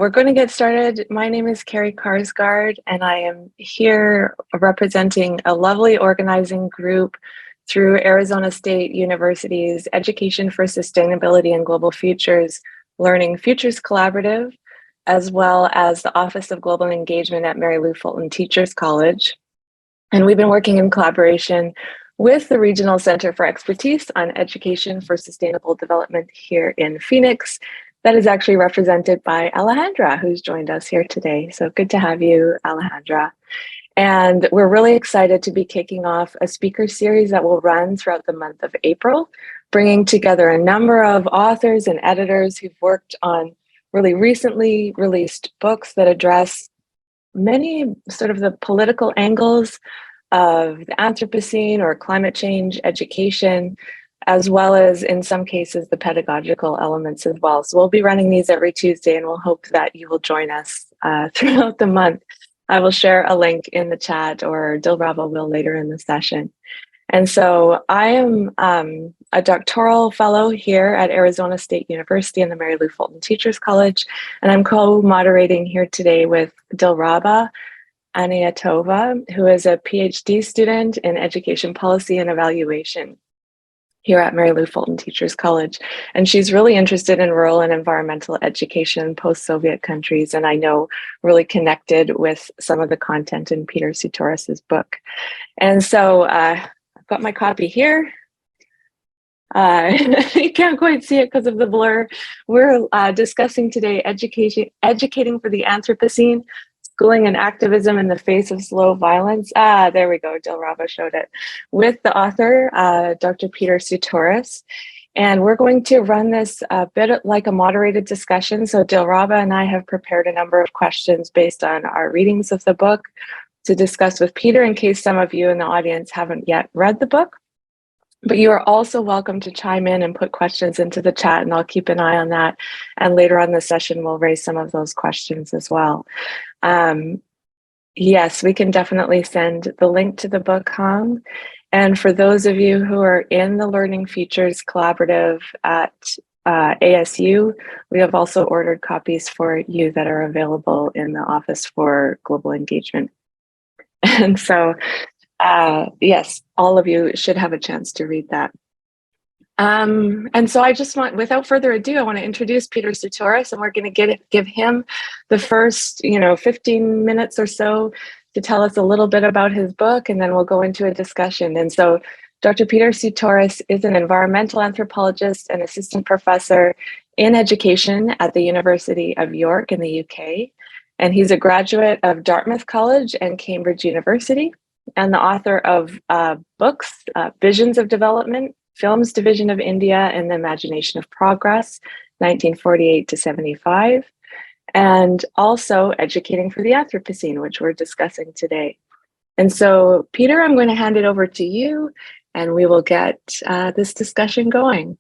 We're going to get started. My name is Carrie Karsgaard, and I am here representing a lovely organizing group through Arizona State University's Education for Sustainability and Global Futures Learning Futures Collaborative, as well as the Office of Global Engagement at Mary Lou Fulton Teachers College. And we've been working in collaboration with the Regional Center for Expertise on Education for Sustainable Development here in Phoenix. That is actually represented by Alejandra, who's joined us here today. So good to have you, Alejandra. And we're really excited to be kicking off a speaker series that will run throughout the month of April, bringing together a number of authors and editors who've worked on really recently released books that address many sort of the political angles of the Anthropocene or climate change education, as well as in some cases the pedagogical elements as well. So we'll be running these every Tuesday, and we'll hope that you will join us throughout the month. I will share a link in the chat, or Dilraba will later in the session. And so I am a doctoral fellow here at Arizona State University in the Mary Lou Fulton Teachers College, and I'm co-moderating here today with Dilraba Aniatova, who is a PhD student in education policy and evaluation here at Mary Lou Fulton Teachers College. And she's really interested in rural and environmental education in post-Soviet countries, and I know really connected with some of the content in Peter Sutoris's book. And so I've got my copy here. You can't quite see it because of the blur. We're discussing today educating for the Anthropocene, schooling and activism in the face of slow violence. There we go, Dilraba showed it, with the author, Dr. Peter Sutoris. And we're going to run this a bit like a moderated discussion. So Dilraba and I have prepared a number of questions based on our readings of the book to discuss with Peter in case some of you in the audience haven't yet read the book. But you are also welcome to chime in and put questions into the chat, and I'll keep an eye on that. And later on the session, we'll raise some of those questions as well. Yes, we can definitely send the link to the book home. And for those of you who are in the Learning Futures Collaborative at ASU, we have also ordered copies for you that are available in the Office for Global Engagement. And so, yes, all of you should have a chance to read that. And so I just want, without further ado, I want to introduce Peter Sutoris, and we're going to give him the first, 15 minutes or so to tell us a little bit about his book, and then we'll go into a discussion. And so Dr. Peter Sutoris is an environmental anthropologist and assistant professor in education at the University of York in the UK. And he's a graduate of Dartmouth College and Cambridge University, and the author of books, Visions of Development, Films Division of India and the Imagination of Progress, 1948 to 75, and also Educating for the Anthropocene, which we're discussing today. And so, Peter, I'm going to hand it over to you, and we will get this discussion going.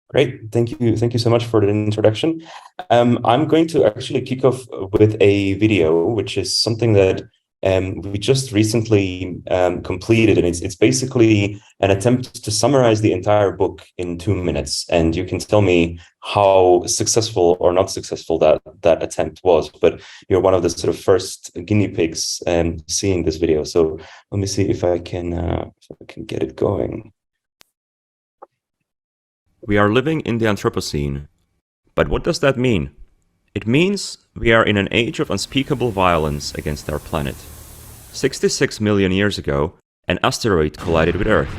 Great, thank you so much for the introduction. I'm going to actually kick off with a video, which is something that we just recently completed, and it's basically an attempt to summarize the entire book in 2 minutes. And you can tell me how successful or not successful that attempt was. But you're one of the sort of first guinea pigs seeing this video. So let me see if I can get it going. We are living in the Anthropocene. But what does that mean? It means we are in an age of unspeakable violence against our planet. 66 million years ago, an asteroid collided with Earth.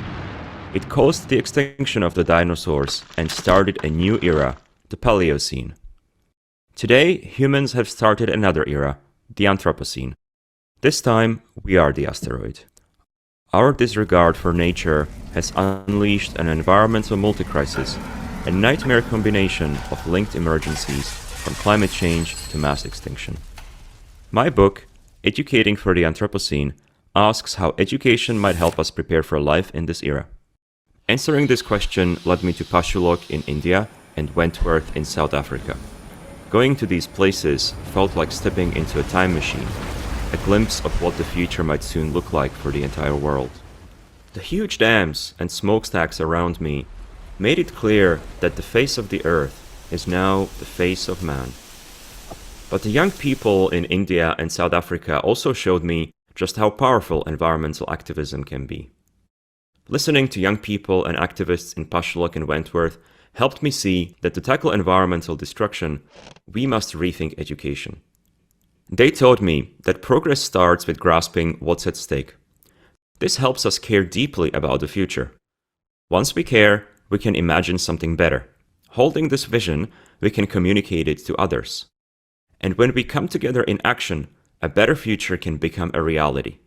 It caused the extinction of the dinosaurs and started a new era, the Paleocene. Today, humans have started another era, the Anthropocene. This time, we are the asteroid. Our disregard for nature has unleashed an environmental multi-crisis, a nightmare combination of linked emergencies from climate change to mass extinction. My book, Educating for the Anthropocene, asks how education might help us prepare for life in this era. Answering this question led me to Pashulok in India and Wentworth in South Africa. Going to these places felt like stepping into a time machine, a glimpse of what the future might soon look like for the entire world. The huge dams and smokestacks around me made it clear that the face of the earth is now the face of man. But the young people in India and South Africa also showed me just how powerful environmental activism can be. Listening to young people and activists in Pashalok and Wentworth helped me see that to tackle environmental destruction, we must rethink education. They taught me that progress starts with grasping what's at stake. This helps us care deeply about the future. Once we care, we can imagine something better. Holding this vision, we can communicate it to others. And when we come together in action, a better future can become a reality.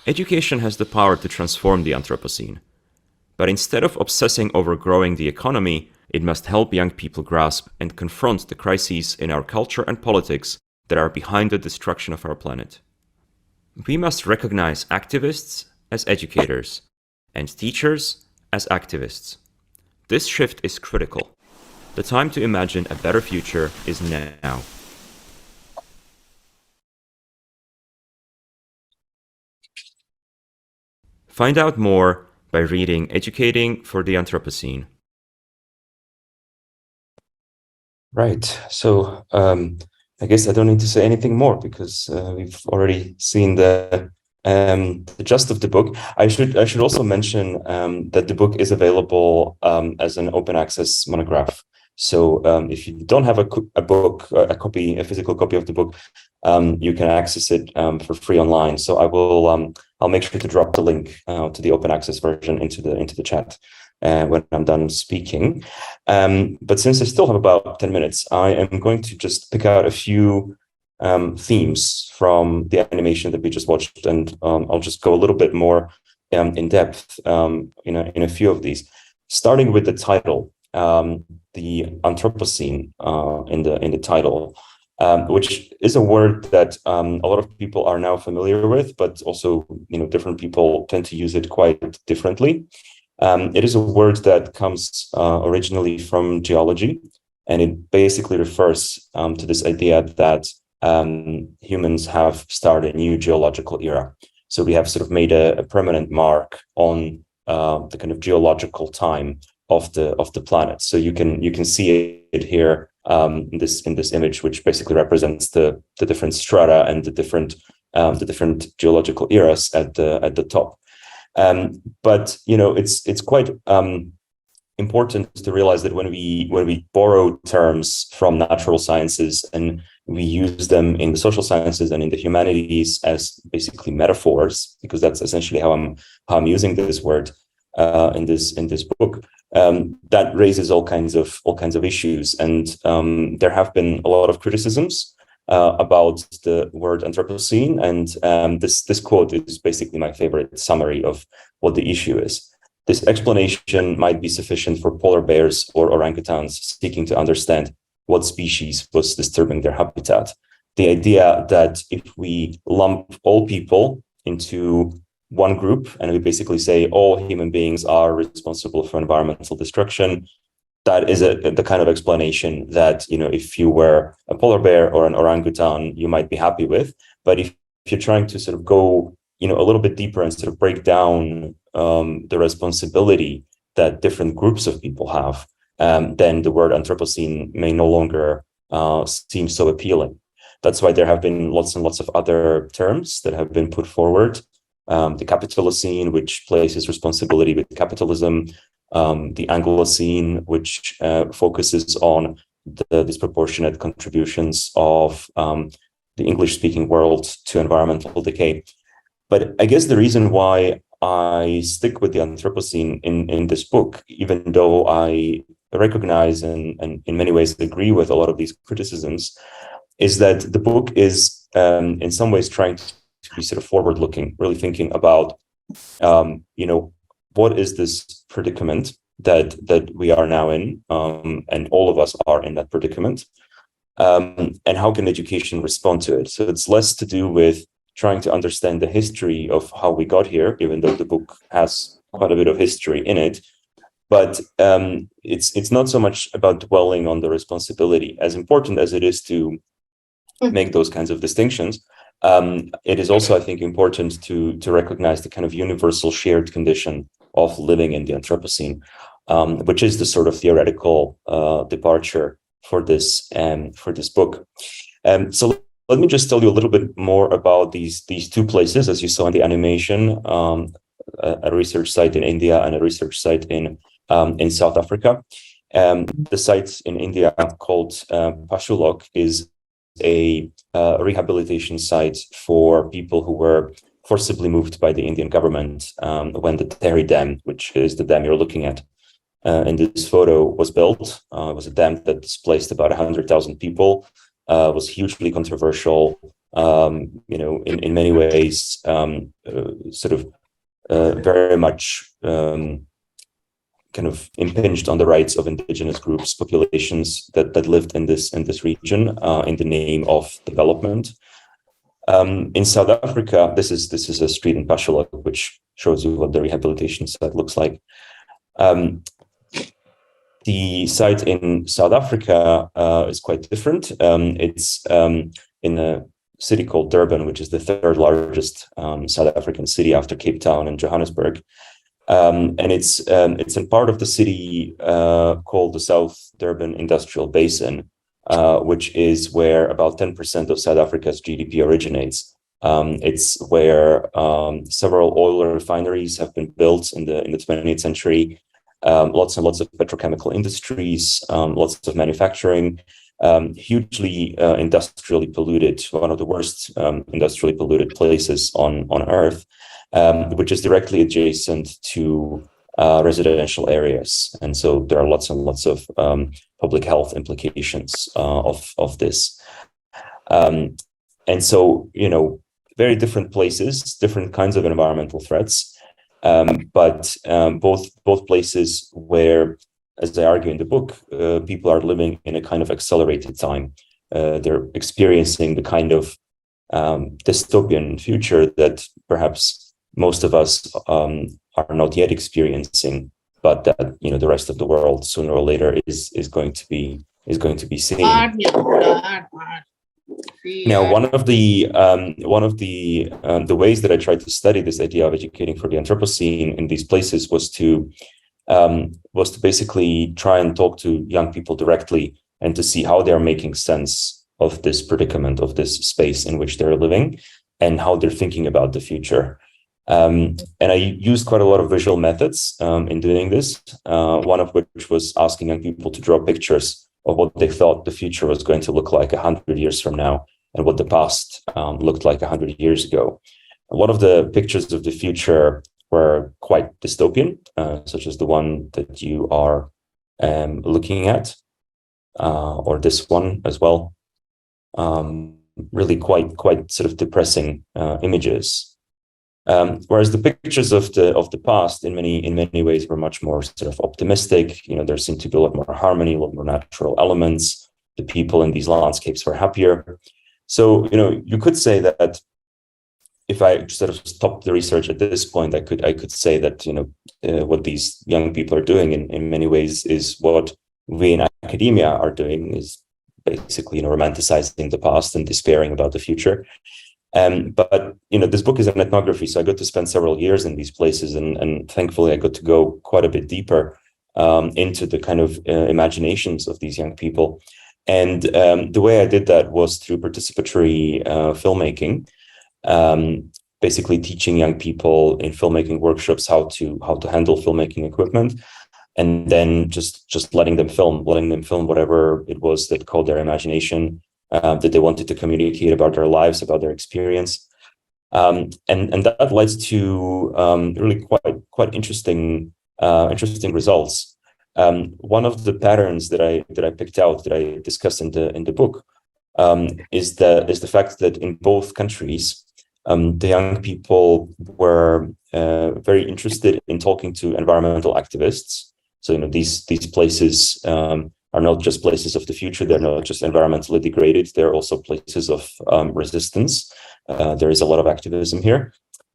Education has the power to transform the Anthropocene. But instead of obsessing over growing the economy, it must help young people grasp and confront the crises in our culture and politics that are behind the destruction of our planet. We must recognize activists as educators and teachers as activists. This shift is critical. The time to imagine a better future is now. Find out more by reading Educating for the Anthropocene. Right. So I guess I don't need to say anything more because we've already seen the gist of the book. I should also mention that the book is available as an open access monograph. So if you don't have a physical copy of the book, you can access it for free online. So I'll make sure to drop the link to the open access version into the chat when I'm done speaking. But since I still have about 10 minutes, I am going to just pick out a few themes from the animation that we just watched, and I'll just go a little bit more in depth in a few of these, starting with the title. The Anthropocene in the title, which is a word that a lot of people are now familiar with, but also different people tend to use it quite differently. It is a word that comes originally from geology, and it basically refers to this idea that humans have started a new geological era. So we have sort of made a permanent mark on the kind of geological time of the planet. So you can see it here in this image, which basically represents the different strata and the different geological eras at the top. But it's quite important to realize that when we borrow terms from natural sciences and we use them in the social sciences and in the humanities as basically metaphors, because that's essentially how I'm using this word in this book. That raises all kinds of issues, and there have been a lot of criticisms about the word Anthropocene, and this quote is basically my favorite summary of what the issue is. This explanation might be sufficient for polar bears or orangutans seeking to understand what species was disturbing their habitat. The idea that if we lump all people into one group and we basically say all human beings are responsible for environmental destruction, that is the kind of explanation that if you were a polar bear or an orangutan, you might be happy with. But if you're trying to sort of go a little bit deeper and sort of break down the responsibility that different groups of people have, then the word Anthropocene may no longer seem so appealing. That's why there have been lots and lots of other terms that have been put forward. The Capitalocene, which places responsibility with capitalism, the Anglocene, which focuses on the disproportionate contributions of the English-speaking world to environmental decay. But I guess the reason why I stick with the Anthropocene in this book, even though I recognize and in many ways agree with a lot of these criticisms, is that the book is in some ways trying to be sort of forward-looking, really thinking about, what is this predicament that we are now in, and all of us are in that predicament, and how can education respond to it? So it's less to do with trying to understand the history of how we got here, even though the book has quite a bit of history in it. But it's not so much about dwelling on the responsibility, as important as it is to make those kinds of distinctions. It is also, I think, important to recognize the kind of universal shared condition of living in the Anthropocene, which is the sort of theoretical departure for this book. So let me just tell you a little bit more about these two places. As you saw in the animation, a research site in India and a research site in South Africa. The site in India called Pashulok is a rehabilitation site for people who were forcibly moved by the Indian government when the Tehri Dam, which is the dam you're looking at in this photo, was built. It was a dam that displaced about 100,000 people. Was hugely controversial. In many ways, very much kind of impinged on the rights of indigenous groups, populations that lived in this region in the name of development. In South Africa, this is a street in Pashulok, which shows you what the rehabilitation site looks like. The site in South Africa is quite different. It's in a city called Durban, which is the third largest South African city after Cape Town and Johannesburg. And it's in part of the city called the South Durban Industrial Basin, which is where about 10% of South Africa's GDP originates. It's where several oil refineries have been built in the 20th century. Lots and lots of petrochemical industries, lots of manufacturing, hugely industrially polluted, one of the worst industrially polluted places on Earth. Which is directly adjacent to residential areas. And so there are lots and lots of public health implications of this. And so, very different places, different kinds of environmental threats, but both places where, as I argue in the book, people are living in a kind of accelerated time. They're experiencing the kind of dystopian future that perhaps most of us are not yet experiencing, but that the rest of the world sooner or later is going to be seeing. Now, one of the ways that I tried to study this idea of educating for the Anthropocene in these places was to basically try and talk to young people directly and to see how they're making sense of this predicament, of this space in which they're living, and how they're thinking about the future. And I used quite a lot of visual methods in doing this, one of which was asking young people to draw pictures of what they thought the future was going to look like 100 years from now and what the past looked like 100 years ago. And one of the pictures of the future were quite dystopian, such as the one that you are looking at, or this one as well. Really quite sort of depressing images. Whereas the pictures of the past, in many ways, were much more sort of optimistic. There seemed to be a lot more harmony, a lot more natural elements. The people in these landscapes were happier. So you could say that if I sort of stopped the research at this point, I could say that what these young people are doing in many ways is what we in academia are doing, is basically romanticizing the past and despairing about the future. But this book is an ethnography, so I got to spend several years in these places, and thankfully I got to go quite a bit deeper into the kind of imaginations of these young people. And the way I did that was through participatory filmmaking, basically teaching young people in filmmaking workshops how to handle filmmaking equipment, and then just letting them film whatever it was that caught their imagination, that they wanted to communicate about their lives, about their experience. And that led to really quite interesting results. One of the patterns that I picked out, that I discussed in the book, is the fact that in both countries, the young people were very interested in talking to environmental activists. So these places are not just places of the future. They're not just environmentally degraded. They're also places of resistance. There is a lot of activism here.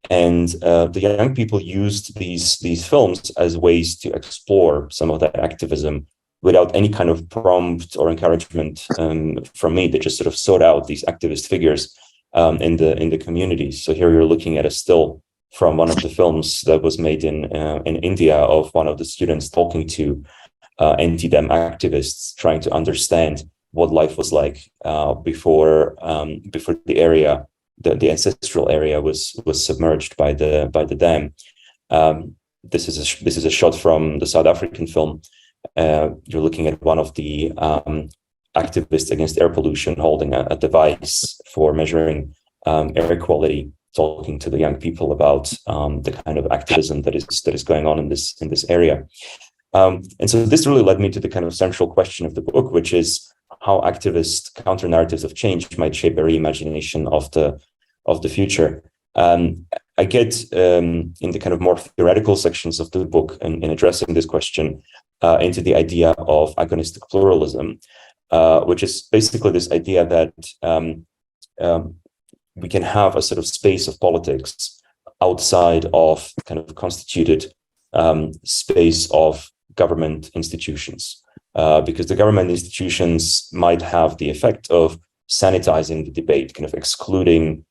And the young people used these films as ways to explore some of that activism without any kind of prompt or encouragement from me. They just sort of sought out these activist figures in the communities. So here you're looking at a still from one of the films that was made in India of one of the students talking to anti-dam activists, trying to understand what life was like before the area, the ancestral area was submerged by the dam. This is a shot from the South African film. You're looking at one of the activists against air pollution holding a device for measuring air quality, talking to the young people about the kind of activism that is going on in this area. And so this really led me to the kind of central question of the book, which is how activist counter narratives of change might shape a reimagination of the future. I get in the kind of more theoretical sections of the book in addressing this question into the idea of agonistic pluralism, which is basically this idea that we can have a sort of space of politics outside of kind of constituted space of government institutions, because the government institutions might have the effect of sanitizing the debate, kind of excluding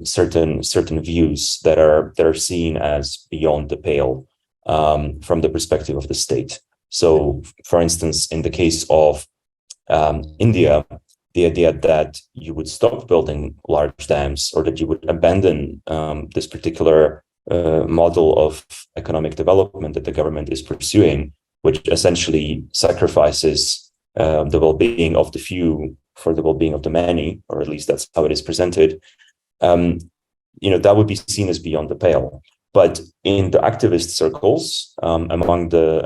certain views that are seen as beyond the pale from the perspective of the state. So, for instance, in the case of India, the idea that you would stop building large dams or that you would abandon this particular model of economic development that the government is pursuing, which essentially sacrifices the well-being of the few for the well-being of the many, or at least that's how it is presented. That would be seen as beyond the pale. But in the activist circles, among the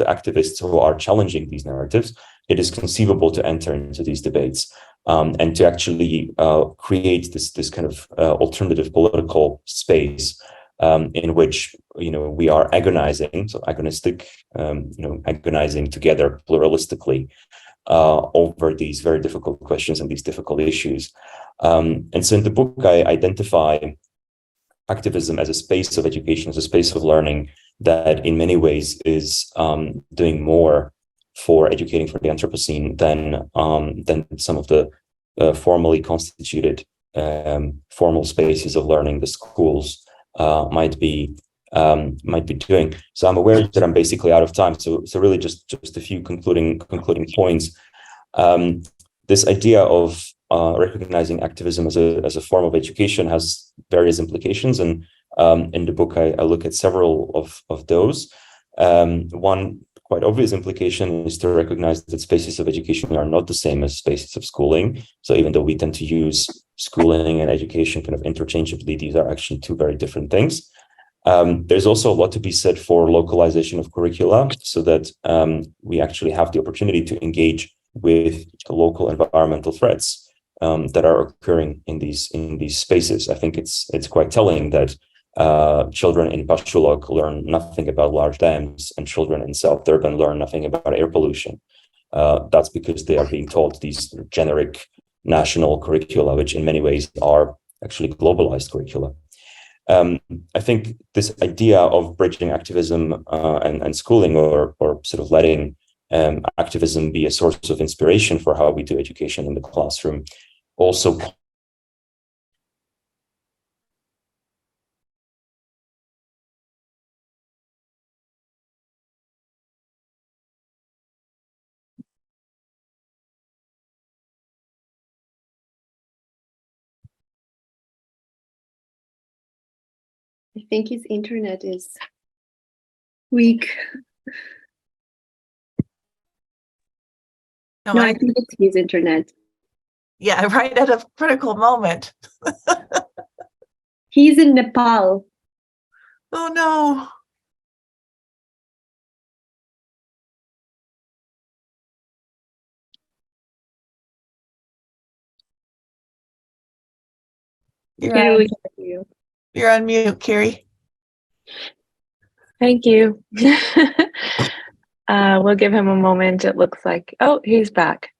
activists who are challenging these narratives, it is conceivable to enter into these debates and to actually create this kind of alternative political space in which we are agonizing, so agonistic, agonizing together pluralistically over these very difficult questions and these difficult issues. And so in the book, I identify activism as a space of education, as a space of learning that in many ways is doing more for educating for the Anthropocene than some of the formally constituted formal spaces of learning the schools might be doing. So I'm aware that I'm basically out of time. So really just a few concluding points. This idea of recognizing activism as a form of education has various implications, and in the book I look at several of those. One quite obvious implication is to recognize that spaces of education are not the same as spaces of schooling. So even though we tend to use schooling and education kind of interchangeably, these are actually two very different things. There's also a lot to be said for localization of curricula, so that we actually have the opportunity to engage with local environmental threats that are occurring in these spaces. I think it's quite telling that children in Pashulok learn nothing about large dams, and children in South Durban learn nothing about air pollution. That's because they are being taught these generic national curricula, which in many ways are actually globalized curricula. I think this idea of bridging activism and schooling, or sort of letting activism be a source of inspiration for how we do education in the classroom, also I think his internet is weak. No, I think it's his internet. Yeah, right at a critical moment. He's in Nepal. Oh no. You're on mute, Carrie. Thank you. We'll give him a moment. It looks like, oh, he's back.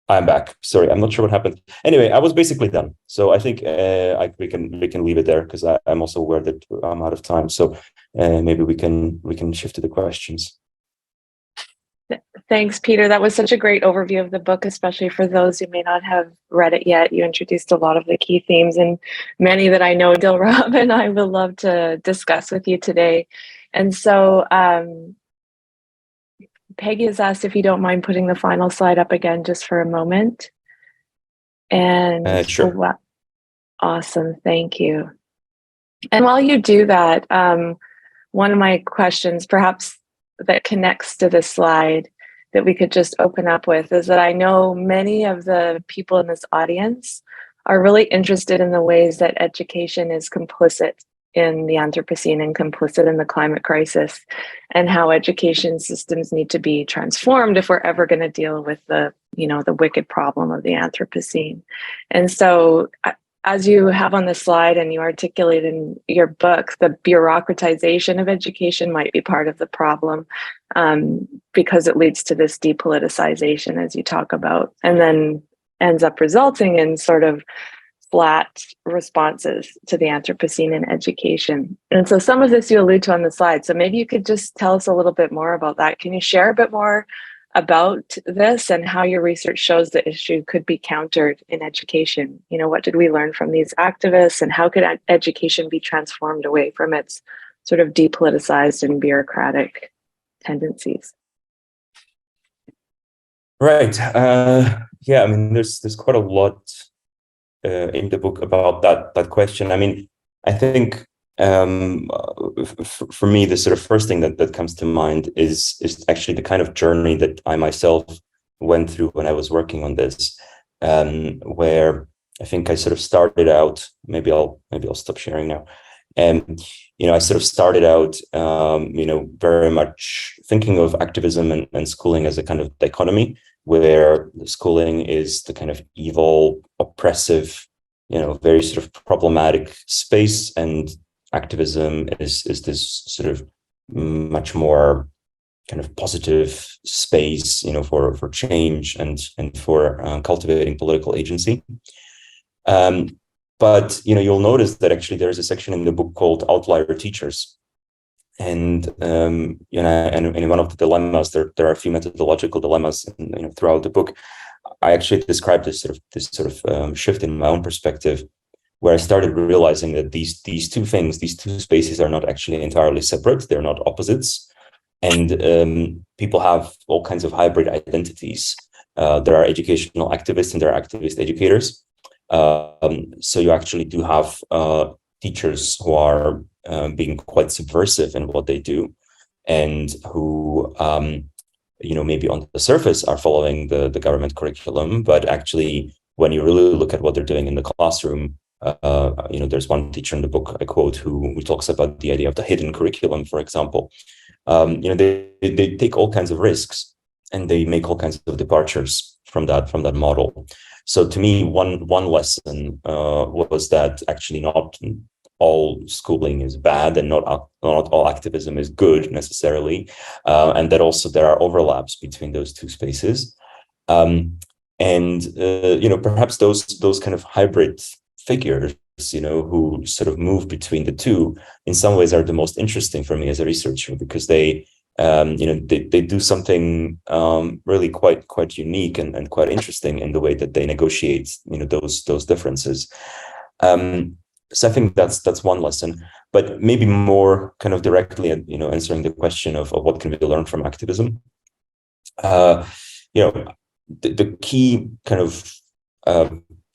I'm back. Sorry, I'm not sure what happened. Anyway, I was basically done. So I think we can leave it there, because I'm also aware that I'm out of time. So maybe we can shift to the questions. Thanks, Peter. That was such a great overview of the book, especially for those who may not have read it yet. You introduced a lot of the key themes, and many that I know Dilrab and I would love to discuss with you today. And so Peggy has asked if you don't mind putting the final slide up again just for a moment. And Sure. oh, wow. Awesome, thank you. And while you do that, one of my questions, perhaps that connects to this slide that we could just open up with, is that I know many of the people in this audience are really interested in the ways that education is complicit in the Anthropocene and complicit in the climate crisis, and how education systems need to be transformed if we're ever going to deal with the wicked problem of the Anthropocene. And so, as you have on the slide and you articulate in your book, the bureaucratization of education might be part of the problem, because it leads to this depoliticization, as you talk about, and then ends up resulting in sort of flat responses to the Anthropocene in education. And so some of this you allude to on the slide. So maybe you could just tell us a little bit more about that. Can you share a bit more about this and how your research shows the issue could be countered in education? You know, what did we learn from these activists, and how could education be transformed away from its sort of depoliticized and bureaucratic tendencies? Right. Yeah, I mean, there's quite a lot in the book about that question. I mean, I think for me, the sort of first thing that comes to mind is actually the kind of journey that I myself went through when I was working on this, where I think I sort of started out. Maybe I'll stop sharing now. I sort of started out, very much thinking of activism and schooling as a kind of dichotomy, where schooling is the kind of evil, oppressive, very sort of problematic space, and activism is this sort of much more kind of positive space, for change and for cultivating political agency. But you'll notice that actually there is a section in the book called Outlier Teachers, and and in one of the dilemmas, there are a few methodological dilemmas, throughout the book. I actually described this sort of shift in my own perspective, where I started realizing that these two things, these two spaces, are not actually entirely separate. They're not opposites, and people have all kinds of hybrid identities. There are educational activists and there are activist educators. So you actually do have teachers who are being quite subversive in what they do, and who maybe on the surface are following the government curriculum, but actually when you really look at what they're doing in the classroom, there's one teacher in the book I quote who talks about the idea of the hidden curriculum, for example. They take all kinds of risks and they make all kinds of departures from that model. So to me, one lesson was that actually not all schooling is bad, and not all activism is good necessarily, and that also there are overlaps between those two spaces, and perhaps those kind of hybrid figures, who sort of move between the two, in some ways are the most interesting for me as a researcher, because they do something really quite unique and quite interesting in the way that they negotiate, those differences. So I think that's one lesson, but maybe more kind of directly, answering the question of what can we learn from activism. The key kind of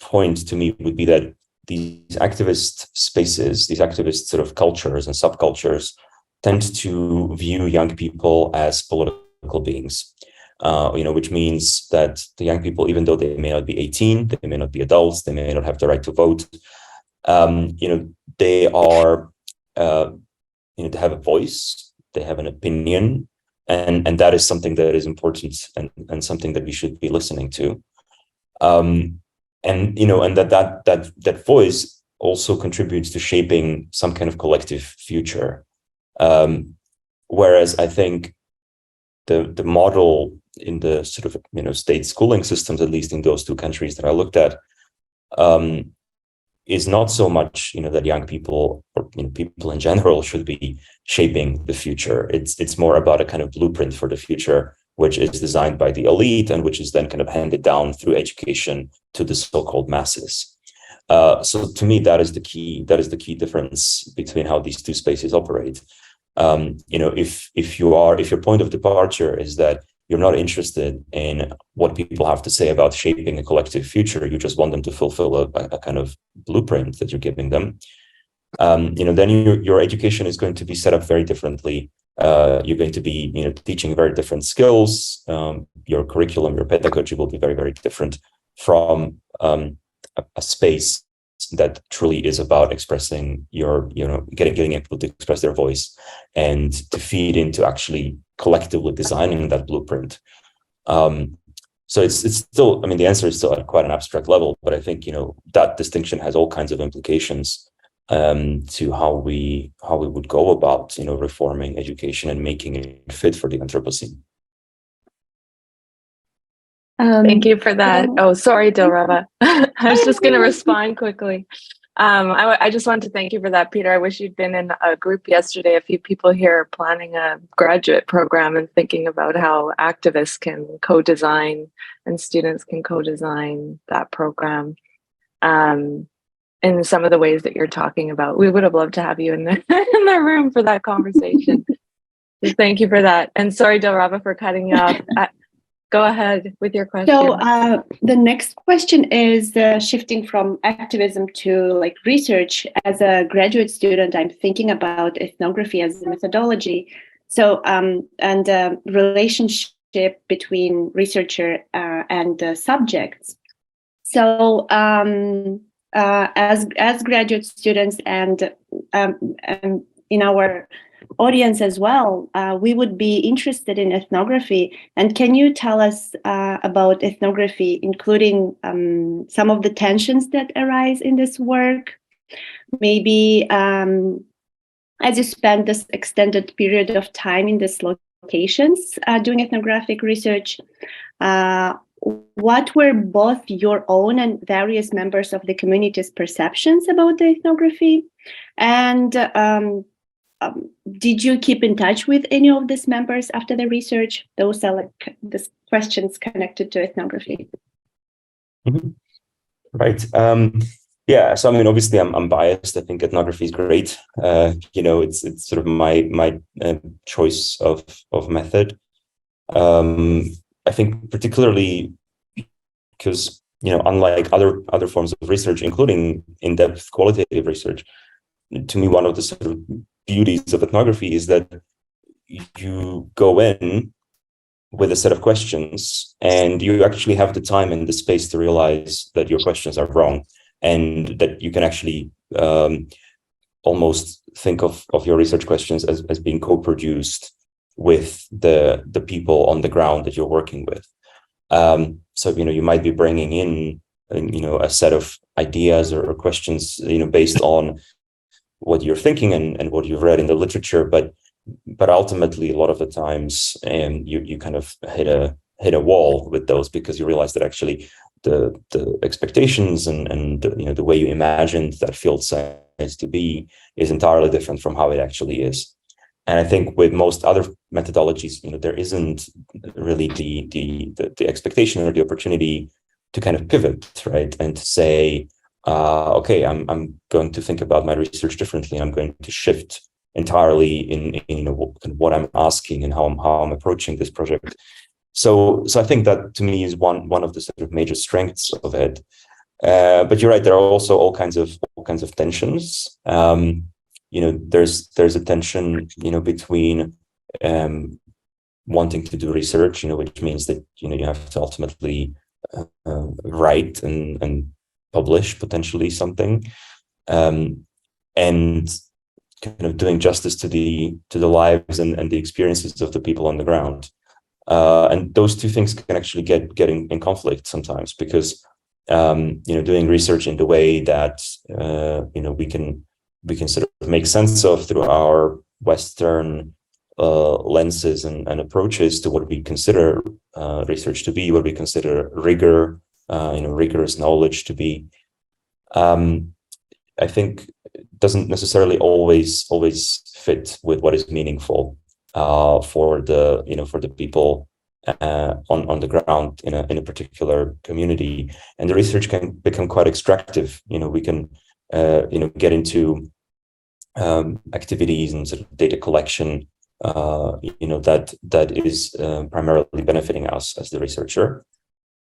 point to me would be that these activist spaces, these activist sort of cultures and subcultures, tend to view young people as political beings, which means that the young people, even though they may not be 18, they may not be adults, they may not have the right to vote, they are, they have a voice, they have an opinion, and that is something that is important and something that we should be listening to. And that voice also contributes to shaping some kind of collective future. Whereas I think the model in the sort of state schooling systems, at least in those two countries that I looked at, is not so much that young people or people in general should be shaping the future. It's more about a kind of blueprint for the future, which is designed by the elite and which is then kind of handed down through education to the so-called masses. So to me, that is the key difference between how these two spaces operate. If your point of departure is that you're not interested in what people have to say about shaping a collective future. You just want them to fulfill a kind of blueprint that you're giving them. Then your education is going to be set up very differently. You're going to be, teaching very different skills. Your curriculum, your pedagogy will be very, very different from a space that truly is about expressing getting people to express their voice and to feed into actually collectively designing that blueprint. So it's still, the answer is still at quite an abstract level, but I think, that distinction has all kinds of implications to how we would go about, reforming education and making it fit for the Anthropocene. Thank you for that. Oh, sorry, Dilraba. I was just going to respond quickly. I just wanted to thank you for that, Peter. I wish you'd been in a group yesterday. A few people here are planning a graduate program and thinking about how activists can co-design and students can co-design that program in some of the ways that you're talking about. We would have loved to have you in the room for that conversation. So thank you for that. And sorry, Dilraba, for cutting you off. Go ahead with your question. So the next question is shifting from activism to research. As a graduate student, I'm thinking about ethnography as a methodology. So and the relationship between researcher and subjects. So as graduate students and in our audience as well, we would be interested in ethnography. And can you tell us about ethnography, including some of the tensions that arise in this work? Maybe as you spend this extended period of time in these locations doing ethnographic research, what were both your own and various members of the community's perceptions about the ethnography? And did you keep in touch with any of these members after the research? Those are the questions connected to ethnography. Mm-hmm. Right. Yeah. So obviously, I'm biased. I think ethnography is great. It's sort of my choice of method. I think particularly because unlike other forms of research, including in-depth qualitative research, to me, one of the sort of beauties of ethnography is that you go in with a set of questions and you actually have the time and the space to realize that your questions are wrong, and that you can actually almost think of your research questions as being co-produced with the people on the ground that you're working with. So you might be bringing in a set of ideas or questions based on what you're thinking and what you've read in the literature, but ultimately a lot of the times you kind of hit a wall with those, because you realize that actually the expectations and the way you imagined that field size to be is entirely different from how it actually is. And I think with most other methodologies, there isn't really the expectation or the opportunity to kind of pivot, right, and to say, okay, I'm going to think about my research differently. I'm going to shift entirely in what I'm asking and how I'm approaching this project. So I think that to me is one of the sort of major strengths of it. But you're right, there are also all kinds of tensions. There's a tension between wanting to do research, which means that you have to ultimately write and publish potentially something, and kind of doing justice to the lives and the experiences of the people on the ground. And those two things can actually get in conflict sometimes, because doing research in the way that we can sort of make sense of through our Western lenses and approaches to what we consider research to be, what we consider rigor, rigorous knowledge to be. I think doesn't necessarily always fit with what is meaningful for the people on the ground in a particular community, and the research can become quite extractive. We can get into activities and sort of data collection that is primarily benefiting us as the researcher.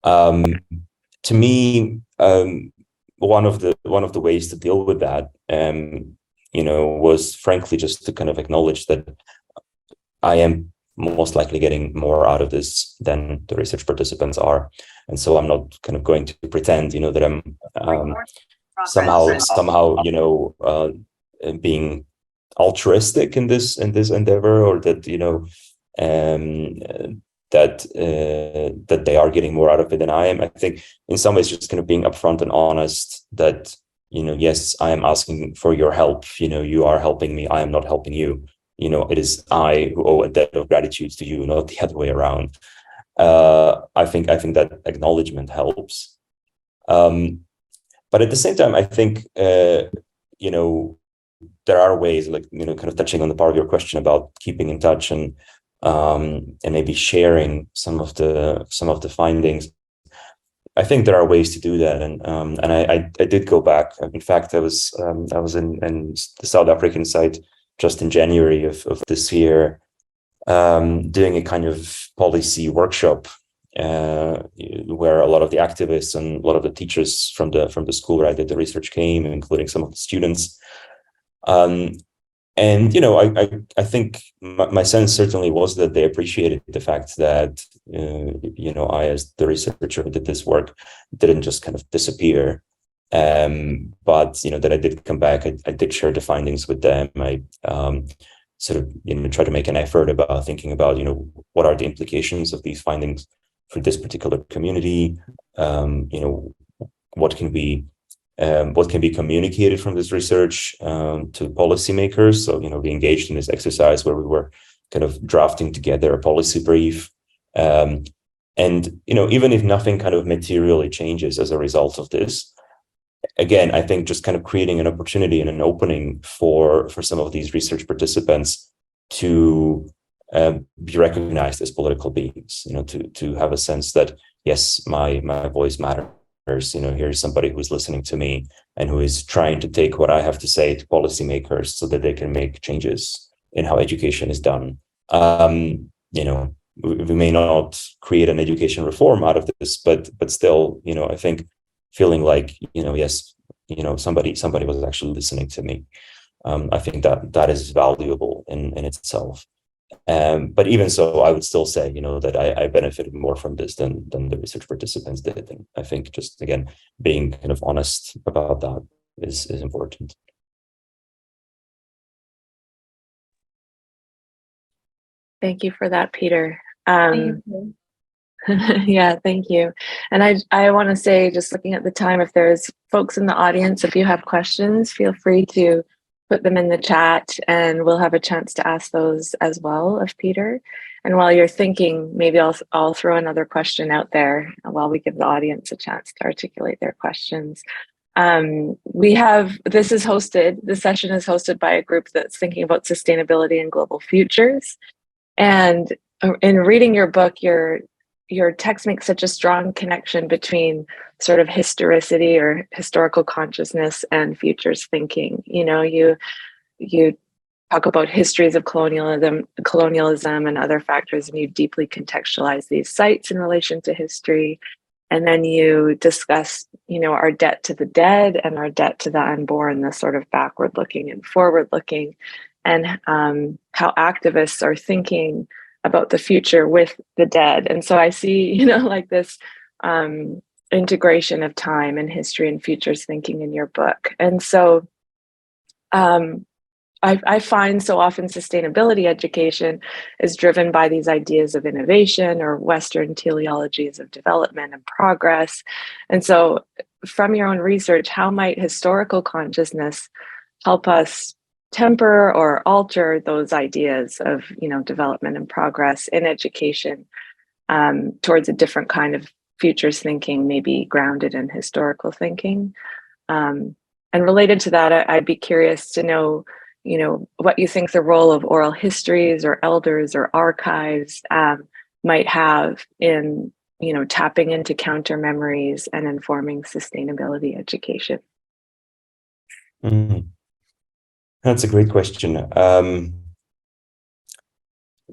To me, one of the ways to deal with that, was frankly just to kind of acknowledge that I am most likely getting more out of this than the research participants are, and so I'm not kind of going to pretend, that I'm somehow being altruistic in this endeavor, or that that they are getting more out of it than I am. I think in some ways just kind of being upfront and honest that yes, I am asking for your help. You are helping me. I am not helping you. It is I who owe a debt of gratitude to you, not the other way around. I think that acknowledgement helps. But at the same time, I think there are ways, like kind of touching on the part of your question about keeping in touch and maybe sharing some of the findings. I think there are ways to do that, and I did go back. In fact, I was in the South African site just in January of this year, doing a kind of policy workshop where a lot of the activists and a lot of the teachers from the school where I did the research came, including some of the students. And I think my sense certainly was that they appreciated the fact that I, as the researcher who did this work, didn't just kind of disappear, but that I did come back. I did share the findings with them. I sort of try to make an effort about thinking about what are the implications of these findings for this particular community. What can be communicated from this research to policymakers. So, we engaged in this exercise where we were kind of drafting together a policy brief. And, even if nothing kind of materially changes as a result of this, again, I think just kind of creating an opportunity and an opening for some of these research participants to be recognized as political beings, to have a sense that, yes, my voice matters. Here's somebody who's listening to me and who is trying to take what I have to say to policymakers so that they can make changes in how education is done. We may not create an education reform out of this, but still, I think feeling like, yes, somebody was actually listening to me. I think that is valuable in itself. But even so, I would still say, that I benefited more from this than the research participants did. And I think just, again, being kind of honest about that is important. Thank you for that, Peter. Thank you. Yeah, thank you. And I want to say, just looking at the time, if there's folks in the audience, if you have questions, feel free to put them in the chat and we'll have a chance to ask those as well of Peter. And while you're thinking, maybe I'll throw another question out there while we give the audience a chance to articulate their questions. This session is hosted by a group that's thinking about sustainability and global futures. And in reading your book, your text makes such a strong connection between sort of historicity or historical consciousness and futures thinking. You talk about histories of colonialism and other factors, and you deeply contextualize these sites in relation to history. And then you discuss, our debt to the dead and our debt to the unborn, the sort of backward looking and forward looking, and how activists are thinking about the future with the dead. And so I see, like this integration of time and history and futures thinking in your book. And so I find so often sustainability education is driven by these ideas of innovation or Western teleologies of development and progress. And so from your own research, how might historical consciousness help us temper or alter those ideas of development and progress in education towards a different kind of futures thinking, maybe grounded in historical thinking? And related to that, I'd be curious to know what you think the role of oral histories or elders or archives might have in tapping into counter memories and informing sustainability education. Mm-hmm. That's a great question.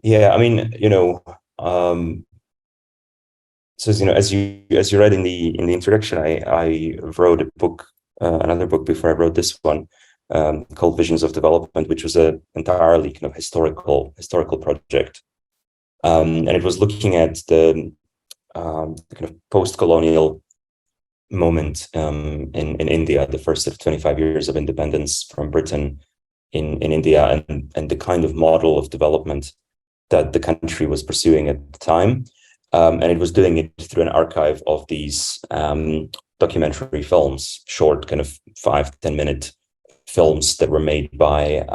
Yeah, I mean, so as you read in the introduction, I wrote a book, another book before I wrote this one, called Visions of Development, which was a entirely kind of historical project, and it was looking at the kind of post-colonial moment in India, the first of 25 years of independence from Britain in India, and the kind of model of development that the country was pursuing at the time. And it was doing it through an archive of these documentary films, short kind of 5-10 minute films that were made by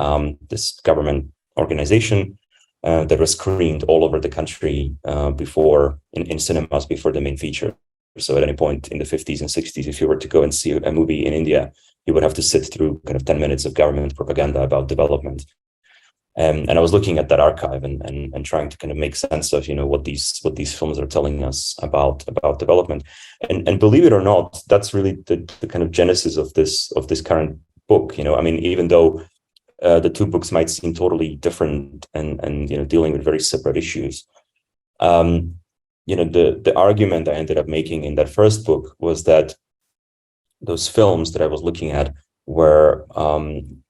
this government organization that were screened all over the country before in cinemas before the main feature. So at any point in the 50s and 60s, if you were to go and see a movie in India, you would have to sit through kind of 10 minutes of government propaganda about development. And I was looking at that archive and trying to kind of make sense of what these films are telling us about development. And believe it or not, that's really the kind of genesis of this current book. I mean, even though the two books might seem totally different and dealing with very separate issues, the argument I ended up making in that first book was that those films that I was looking at were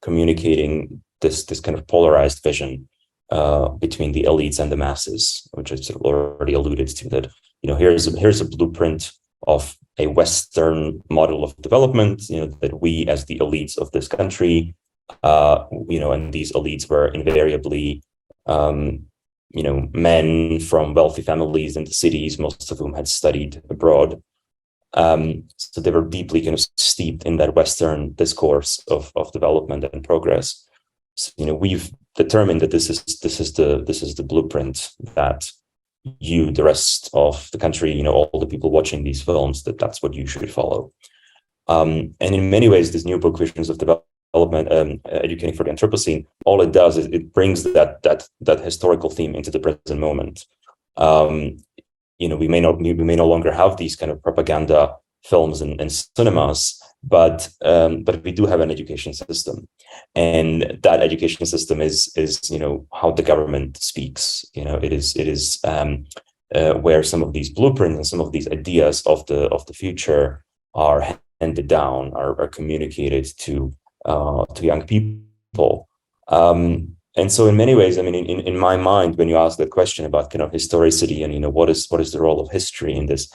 communicating this kind of polarized vision between the elites and the masses, which I sort of already alluded to. That here's a blueprint of a Western model of development. That we, as the elites of this country, and these elites were invariably men from wealthy families in the cities, most of whom had studied abroad. So they were deeply kind of steeped in that Western discourse of development and progress. So, we've determined that this is the blueprint that the rest of the country, all the people watching these films, that's what you should follow. And in many ways, this new book, Visions of Development, Educating for the Anthropocene, all it does is it brings that historical theme into the present moment. We may no longer have these kind of propaganda films and cinemas, but we do have an education system, and that education system is how the government speaks. It is where some of these blueprints and some of these ideas of the future are handed down, are communicated to young people. And so in many ways, I mean, in my mind, when you ask that question about kind of historicity and, what is the role of history in this,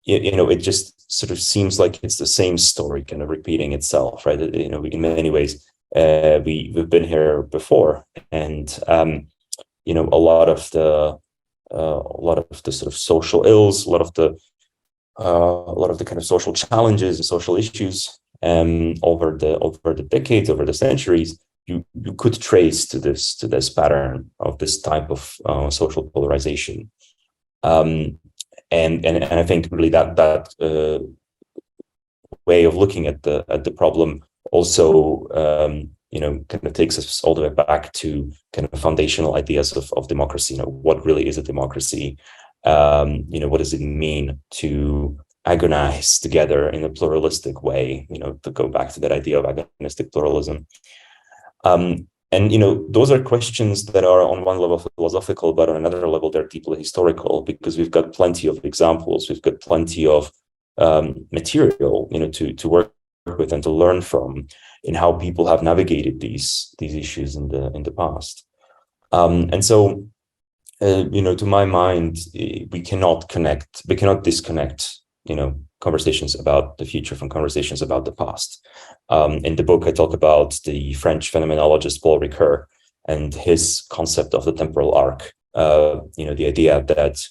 it just sort of seems like it's the same story kind of repeating itself, right? In many ways, we've been here before, and, a lot of the sort of social ills, a lot of the kind of social challenges and social issues over the decades, over the centuries, you could trace to this pattern of this type of social polarization, and I think really that way of looking at the problem also kind of takes us all the way back to kind of foundational ideas of democracy. What really is a democracy? What does it mean to agonize together in a pluralistic way? To go back to that idea of agonistic pluralism. And those are questions that are on one level philosophical, but on another level they're deeply historical, because we've got plenty of examples, we've got plenty of material, to work with and to learn from in how people have navigated these issues in the past. And so, to my mind, we cannot disconnect, conversations about the future from conversations about the past. In the book, I talk about the French phenomenologist Paul Ricoeur and his concept of the temporal arc. The idea that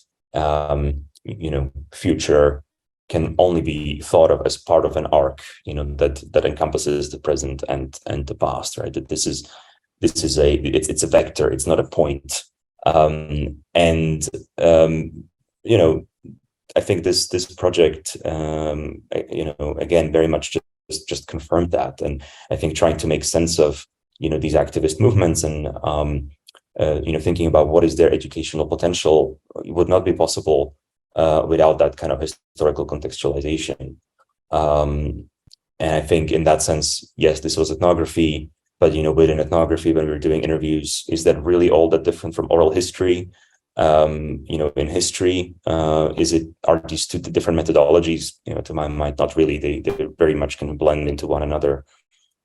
future can only be thought of as part of an arc, that encompasses the present and the past, right? That it's a vector, it's not a point. I think this project, again, very much just confirmed that. And I think trying to make sense of, these activist movements and, thinking about what is their educational potential would not be possible without that kind of historical contextualization. And I think in that sense, yes, this was ethnography. But within ethnography, when we're doing interviews, is that really all that different from oral history? In history, are these two different methodologies? To my mind, not really. They very much can blend into one another.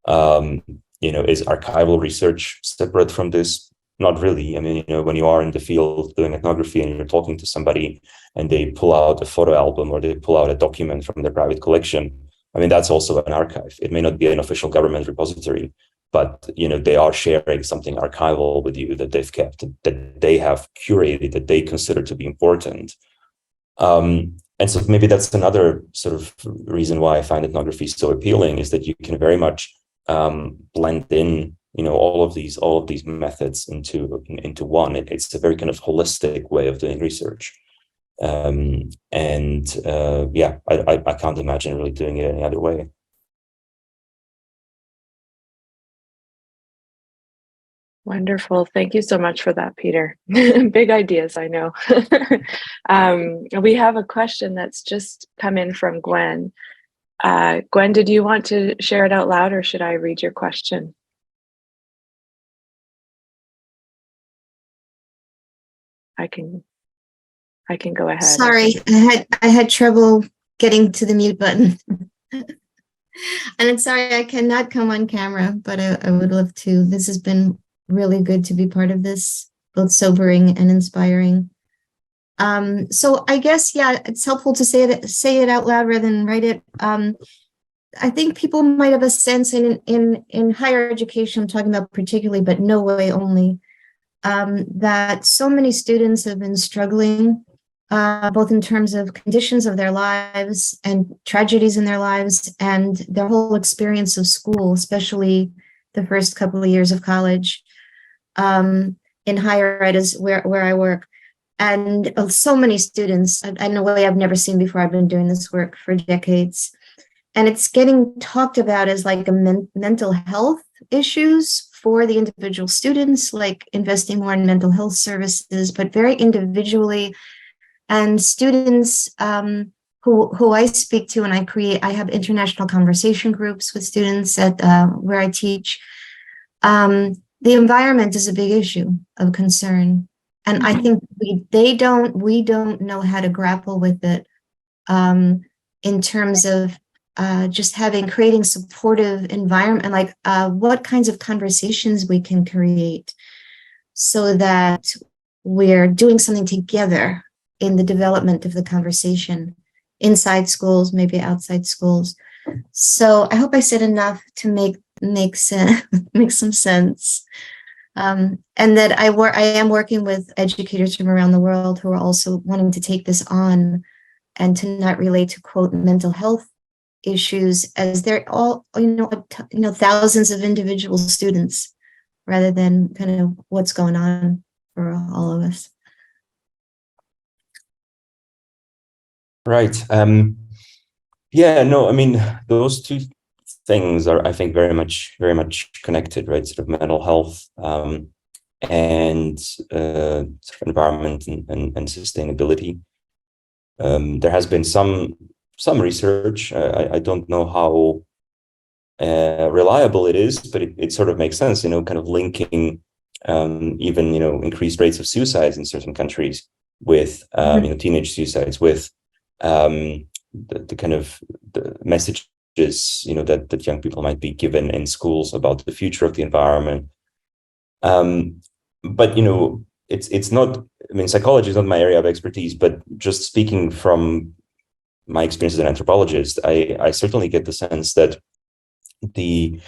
Is archival research separate from this? Not really. I mean, when you are in the field doing ethnography and you're talking to somebody and they pull out a photo album or they pull out a document from their private collection, I mean, that's also an archive. It may not be an official government repository, but they are sharing something archival with you that they've kept, that they have curated, that they consider to be important. And so maybe that's another sort of reason why I find ethnography so appealing, is that you can very much blend in all of these methods into one. It's a very kind of holistic way of doing research. I can't imagine really doing it any other way. Wonderful. Thank you so much for that, Peter. Big ideas, I know. We have a question that's just come in from Gwen. Gwen, did you want to share it out loud, or should I read your question? I can go ahead. Sorry, I had trouble getting to the mute button. And I'm sorry I cannot come on camera, but I would love to. This has been really good to be part of this, both sobering and inspiring. So I guess, yeah, it's helpful to say it out loud rather than write it. I think people might have a sense in higher education, I'm talking about particularly, but no way only, that so many students have been struggling, both in terms of conditions of their lives and tragedies in their lives and their whole experience of school, especially the first couple of years of college. In higher ed is where I work. And so many students, in a way I've never seen before. I've been doing this work for decades. And it's getting talked about as like a mental health issues for the individual students, like investing more in mental health services, but very individually. And students who I speak to and I have international conversation groups with students at where I teach. The environment is a big issue of concern. And I think we don't know how to grapple with it in terms of just creating supportive environment, like what kinds of conversations we can create so that we're doing something together in the development of the conversation inside schools, maybe outside schools. So I hope I said enough to make some sense. And that I am working with educators from around the world who are also wanting to take this on and to not relate to, quote, mental health issues as they're all, thousands of individual students rather than kind of what's going on for all of us. Right. Those two things are, I think, very much connected, right? Sort of mental health and sort of environment and sustainability. There has been some research. I don't know how reliable it is, but it sort of makes sense, kind of linking even increased rates of suicides in certain countries with teenage suicides with the kind of the messages that young people might be given in schools about the future of the environment. But it's not, I mean, psychology is not my area of expertise, but just speaking from my experience as an anthropologist, I certainly get the sense that the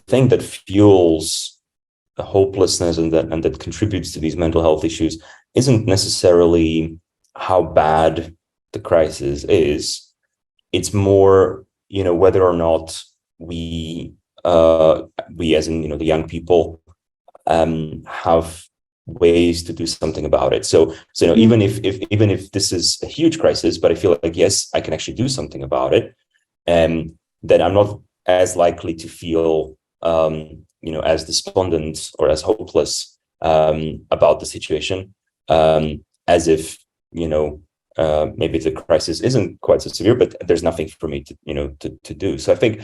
thing that fuels the hopelessness and that contributes to these mental health issues isn't necessarily how bad the crisis is. It's more, whether or not we as in, the young people have ways to do something about it. So even if this is a huge crisis, but I feel like, yes, I can actually do something about it, then I'm not as likely to feel, as despondent or as hopeless about the situation, as if, maybe the crisis isn't quite so severe, but there's nothing for me to do. So I think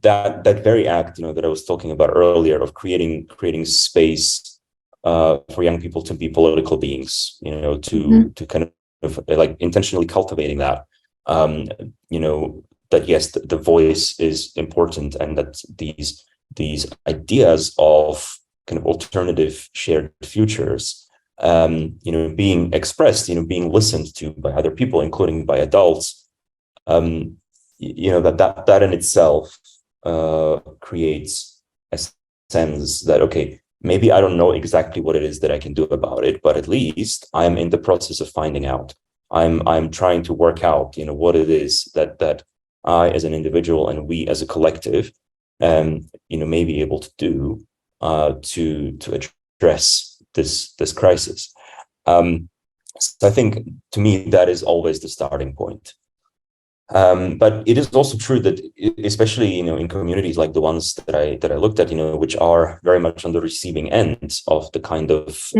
that very act, that I was talking about earlier, of creating space for young people to be political beings, to kind of like intentionally cultivating that, that yes, the voice is important, and that these ideas of kind of alternative shared futures, being expressed, being listened to by other people, including by adults, that in itself creates a sense that, okay, maybe I don't know exactly what it is that I can do about it, but at least I'm in the process of finding out. I'm trying to work out, what it is that I as an individual and we as a collective, may be able to do to address this crisis. So I think, to me, that is always the starting point. But it is also true that, especially in communities like the ones that I looked at, which are very much on the receiving end of the kind of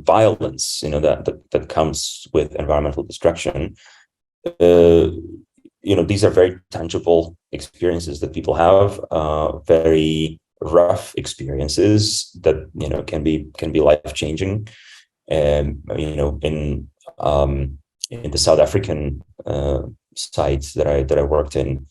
violence that comes with environmental destruction. These are very tangible experiences that people have, very rough experiences that can be life-changing. In the South African sites that I worked in,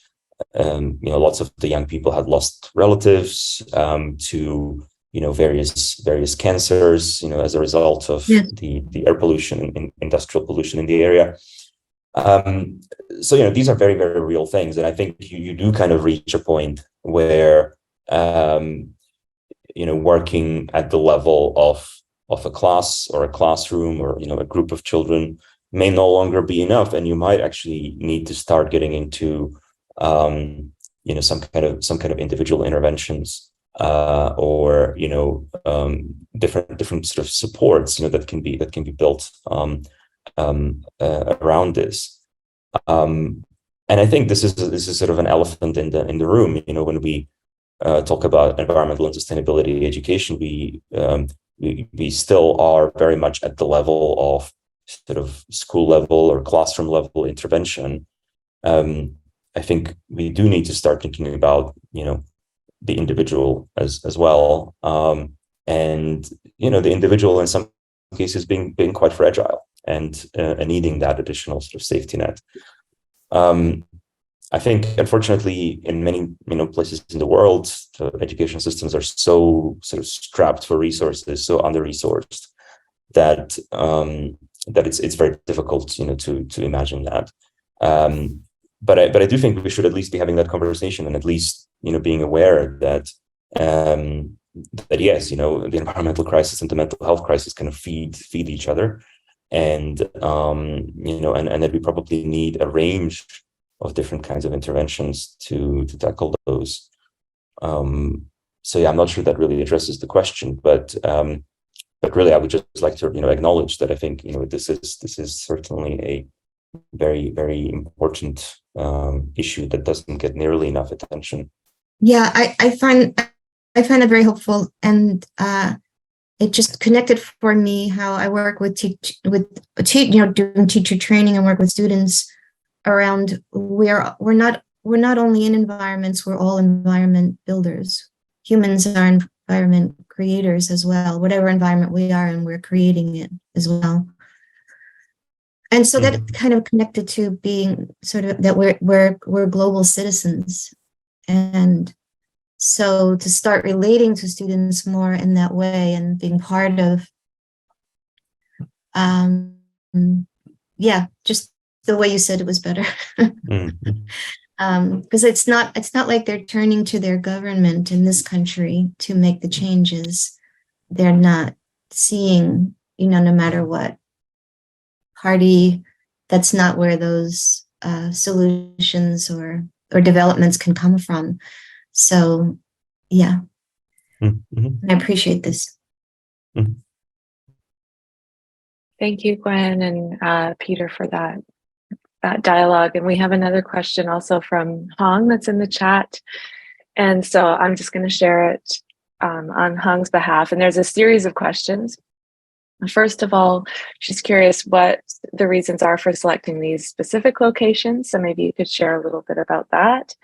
lots of the young people had lost relatives to various cancers, as a result of the air pollution and industrial pollution in the area. So these are very, very real things, and I think you do kind of reach a point where working at the level of a class or a classroom or a group of children may no longer be enough, and you might actually need to start getting into some kind of individual interventions, or different sort of supports that can be built around this. And I think this is sort of an elephant in the room. When we talk about environmental and sustainability education, we still are very much at the level of sort of school level or classroom level intervention. I think we do need to start thinking about the individual as well, and the individual in some cases being quite fragile and needing that additional sort of safety net. I think, unfortunately, in many places in the world, the education systems are so sort of strapped for resources, so under-resourced, that it's very difficult, to imagine that. But I do think we should at least be having that conversation, and at least being aware that yes, the environmental crisis and the mental health crisis kind of feed each other, and and that we probably need a range of different kinds of interventions to tackle those. So yeah, I'm not sure that really addresses the question, but really, I would just like to acknowledge that I think this is certainly a very, very important issue that doesn't get nearly enough attention. Yeah, I find it very helpful, and it just connected for me how I work with doing teacher training and work with students around we're not only in environments, we're all environment builders. Humans are environment creators as well, whatever environment we are in, we're creating it as well. And so that kind of connected to being sort of that we're global citizens. And so to start relating to students more in that way and being part of, just the way you said it was better. Because it's not like they're turning to their government in this country to make the changes. They're not seeing, no matter what party, that's not where those solutions or developments can come from. So, yeah, I appreciate this. Thank you, Gwen and Peter, for that dialogue. And we have another question also from Hong that's in the chat. And so I'm just going to share it on Hong's behalf. And there's a series of questions. First of all, she's curious what the reasons are for selecting these specific locations. So maybe you could share a little bit about that.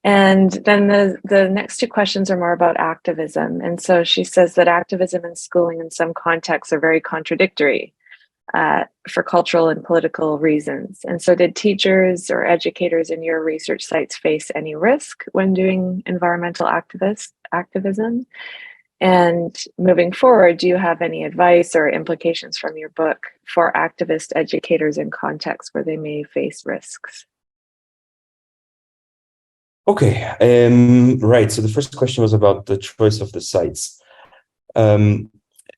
And then the next two questions are more about activism. And so she says that activism and schooling in some contexts are very contradictory for cultural and political reasons. And so did teachers or educators in your research sites face any risk when doing environmental activism? And moving forward, do you have any advice or implications from your book for activist educators in contexts where they may face risks? Okay, right. So the first question was about the choice of the sites.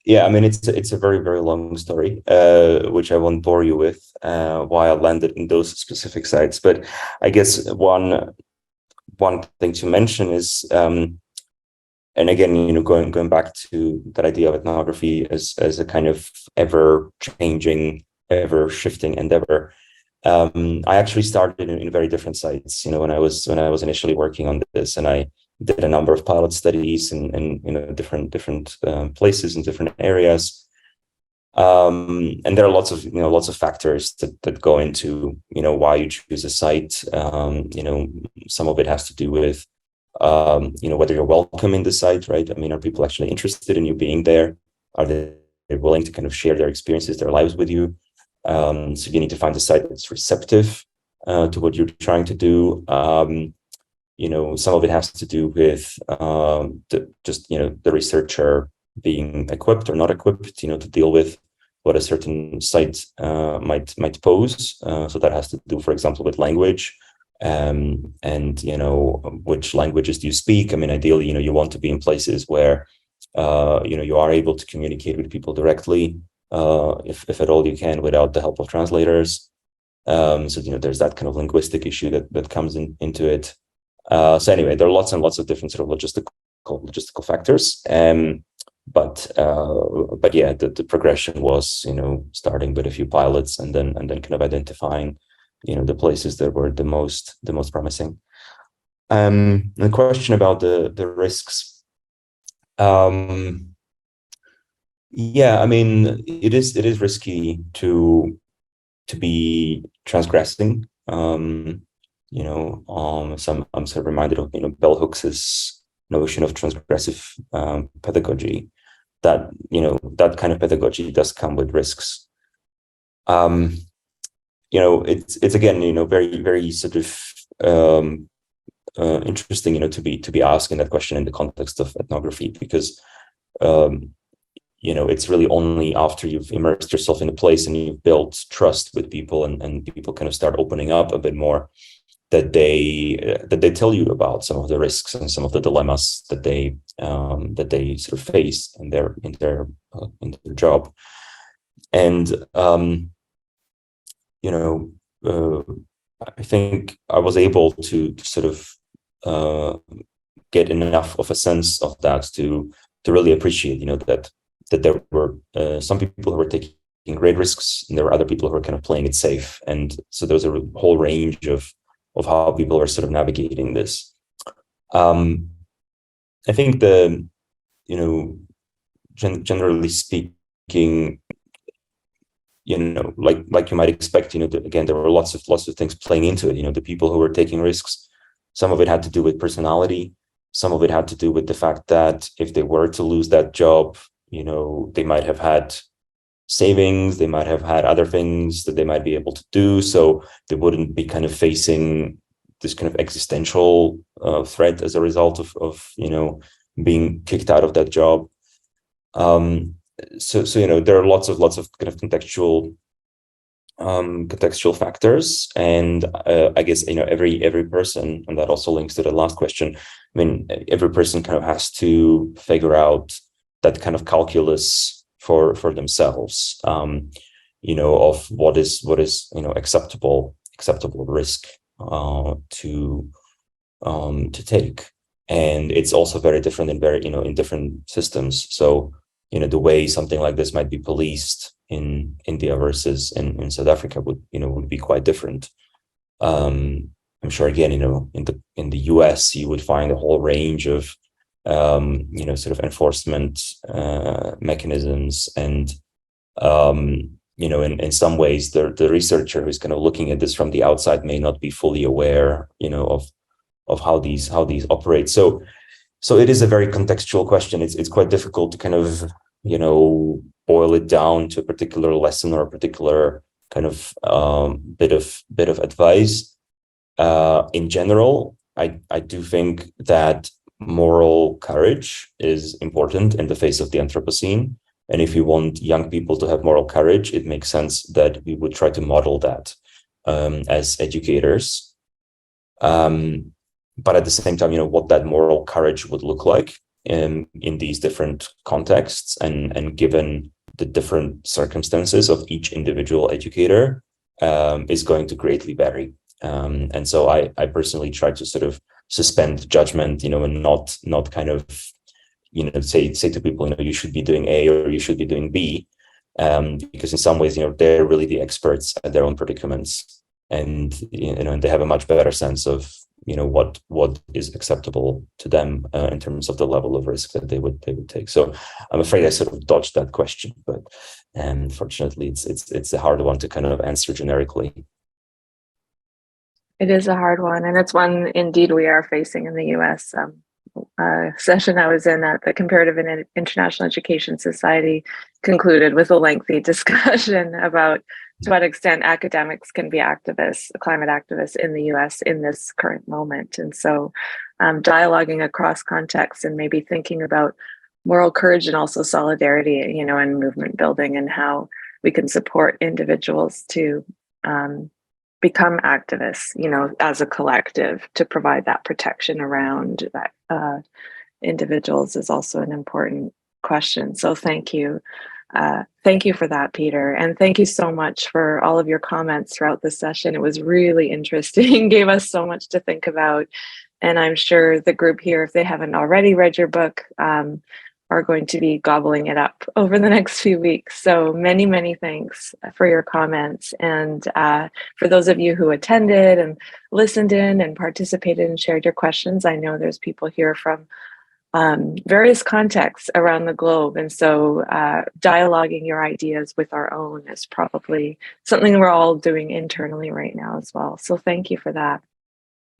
Yeah, I mean, it's a very, very long story, which I won't bore you with, why I landed in those specific sites. But I guess one thing to mention is, and again, you know, going back to that idea of ethnography as a kind of ever changing, ever shifting endeavor. I actually started in very different sites, you know, when I was initially working on this, and I did a number of pilot studies in you know, different places in different areas. And there are lots of factors that go into, you know, why you choose a site. You know, some of it has to do with, you know, whether you're welcome in the site, right? I mean, are people actually interested in you being there? Are they willing to kind of share their experiences, their lives with you? So you need to find a site that's receptive to what you're trying to do. You know, some of it has to do with the researcher being equipped or not equipped, you know, to deal with what a certain site might pose. So that has to do, for example, with language, and you know, which languages do you speak? I mean, ideally, you know, you want to be in places where you know, you are able to communicate with people directly. If at all you can, without the help of translators. So, you know, there's that kind of linguistic issue that comes into it. So anyway, there are lots and lots of different sort of logistical factors. But yeah, the progression was, you know, starting with a few pilots and then kind of identifying, you know, the places that were the most promising. The question about the risks. Yeah, I mean, it is risky to be transgressing. You know, so I'm sort of reminded of, you know, bell Hooks's notion of transgressive pedagogy. That, you know, that kind of pedagogy does come with risks. You know, it's again, you know, very, very sort of interesting, you know, to be asking that question in the context of ethnography, because you know, it's really only after you've immersed yourself in a place and you've built trust with people, and people kind of start opening up a bit more, that they tell you about some of the risks and some of the dilemmas that they sort of face in their job. And you know, I think I was able to sort of get enough of a sense of that to really appreciate, you know, that there were some people who were taking great risks, and there were other people who were kind of playing it safe. And so there was a whole range of how people are sort of navigating this. I think you know, generally speaking, you know, like you might expect, you know, again, there were lots of things playing into it. You know, the people who were taking risks, some of it had to do with personality, some of it had to do with the fact that if they were to lose that job, you know, they might have had savings, they might have had other things that they might be able to do, so they wouldn't be kind of facing this kind of existential threat as a result of you know, being kicked out of that job. So you know, there are lots of kind of contextual factors, and I guess, you know, every person, and that also links to the last question. I mean, every person kind of has to figure out that kind of calculus for themselves, you know, of what is you know, acceptable risk to take. And it's also very different in different systems. So, you know, the way something like this might be policed in India versus in South Africa would be quite different. I'm sure, again, you know, in the US, you would find a whole range of you know, sort of enforcement mechanisms, and you know, in some ways, the researcher who's kind of looking at this from the outside may not be fully aware, you know, how these operate. So it is a very contextual question. It's quite difficult to kind of, boil it down to a particular lesson or a particular kind of bit of advice. In general, I do think that moral courage is important in the face of the Anthropocene. And if you want young people to have moral courage, it makes sense that we would try to model that as educators. But at the same time, what that moral courage would look like in these different contexts and given the different circumstances of each individual educator is going to greatly vary. And so I personally try to sort of suspend judgment, and not kind of, say to people, you should be doing A or you should be doing B, because in some ways, they're really the experts at their own predicaments, and and they have a much better sense of what is acceptable to them in terms of the level of risk that they would take. So I'm afraid I sort of dodged that question, but unfortunately, it's a hard one to kind of answer generically. It is a hard one, and it's one indeed we are facing in the U.S. Session I was in at the Comparative and International Education Society concluded with a lengthy discussion about to what extent academics can be activists, climate activists in the US in this current moment. And so dialoguing across contexts and maybe thinking about moral courage and also solidarity, and movement building and how we can support individuals to become activists, as a collective to provide that protection around that individuals is also an important question. So thank you. Thank you for that, Peter. And thank you so much for all of your comments throughout the session. It was really interesting, gave us so much to think about. And I'm sure the group here, if they haven't already read your book, are going to be gobbling it up over the next few weeks. So many, many thanks for your comments. And for those of you who attended and listened in and participated and shared your questions, I know there's people here from various contexts around the globe. And so dialoguing your ideas with our own is probably something we're all doing internally right now as well. So thank you for that.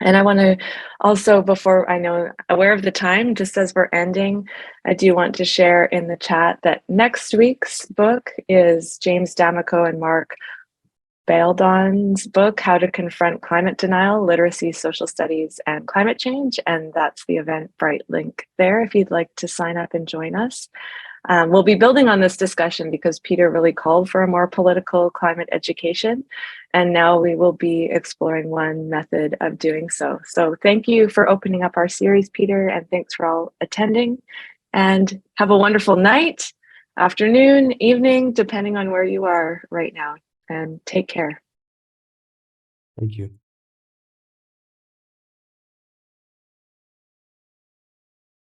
And I want to also, before I know, aware of the time, just as we're ending, I do want to share in the chat that next week's book is James D'Amico and Mark Baildon's book, How to Confront Climate Denial, Literacy, Social Studies, and Climate Change. And that's the Eventbrite link there if you'd like to sign up and join us. We'll be building on this discussion because Peter really called for a more political climate education. And now we will be exploring one method of doing so. So thank you for opening up our series, Peter, and thanks for all attending. And have a wonderful night, afternoon, evening, depending on where you are right now. And take care. Thank you.